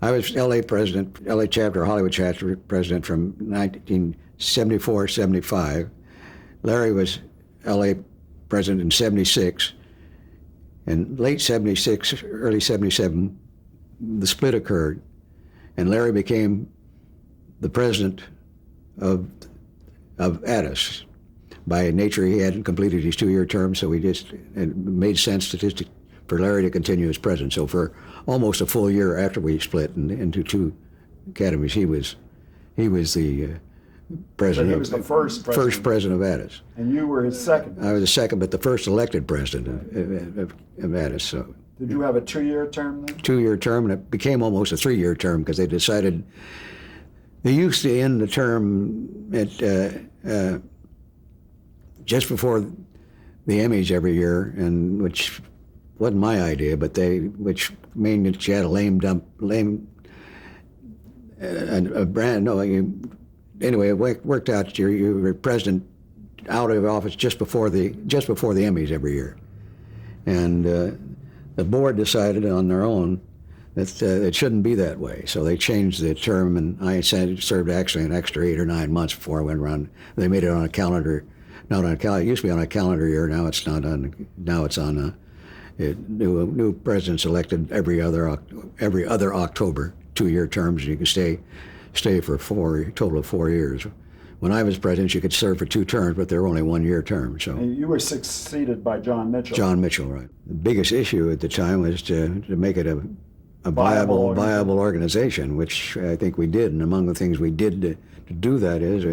I was LA president, LA chapter, Hollywood chapter president from 1974-75. Larry was LA president in 76. In late 76, early 77, the split occurred, and Larry became the president of Addis. By nature, he hadn't completed his 2-year term, so it made sense for Larry to continue as president. So for almost a full year after we split into two academies, he was the president. So he was the first president of Addis. And you were his second. I was the second, but the first elected president of Addis. So. Did you have a 2-year term then? 2-year term, and it became almost a 3-year term because they decided they used to end the term at just before the Emmys every year, and which wasn't my idea, but which meant that you had a brand. No, anyway, it worked out. You were president out of office just before the Emmys every year, and the board decided on their own that it shouldn't be that way. So they changed the term, and I served actually an extra 8 or 9 months before I went around. They made it on a calendar. Not on a calendar. It used to be on a calendar year. Now it's not on. Now it's on new presidents elected every other October. 2-year terms. You can stay for a total of 4 years. When I was president, you could serve for 2 terms, but they were only 1-year terms. So and you were succeeded by John Mitchell. John Mitchell, right? The biggest issue at the time was to make it a viable organization, which I think we did. And among the things we did to do that is.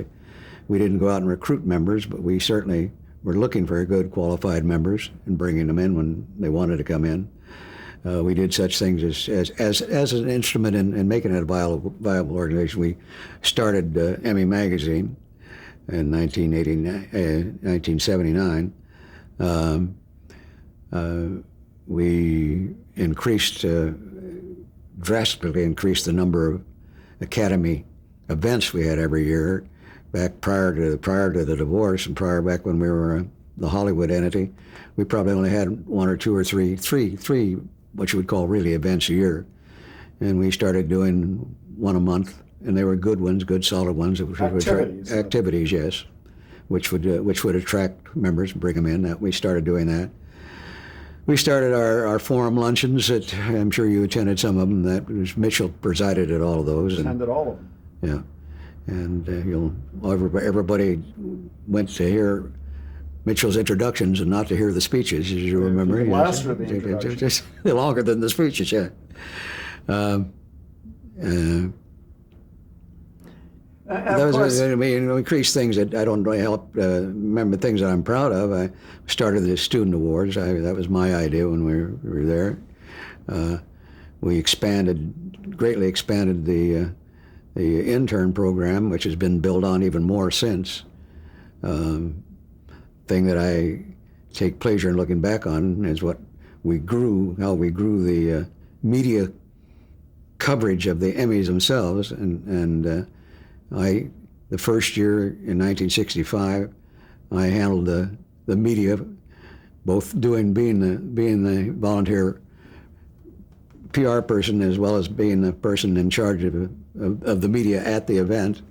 We didn't go out and recruit members, but we certainly were looking for good, qualified members and bringing them in when they wanted to come in. We did such things as an instrument in making it a viable organization. We started Emmy Magazine in 1979. We drastically increased the number of Academy events we had every year. Back prior to the divorce and back when we were the Hollywood entity, we probably only had 1 or 2 or 3 what you would call really events a year, and we started doing 1 a month, and they were good ones, good solid ones. Activities, yes, which would attract members and bring them in. That we started doing that. We started our forum luncheons. I'm sure you attended some of them. That was Mitchell presided at all of those. Attended all of them. Yeah. And everybody went to hear Mitchell's introductions and not to hear the speeches, as you remember. The last of the introductions. Just longer than the speeches, yeah. We increased things that I don't really remember things that I'm proud of. I started the student awards. That was my idea when we were there. We greatly expanded the intern program, which has been built on even more since. Thing that I take pleasure in looking back on is how we grew the media coverage of the Emmys themselves. And the first year in 1965, I handled the media, both being the volunteer PR person as well as being the person in charge of the media at the event.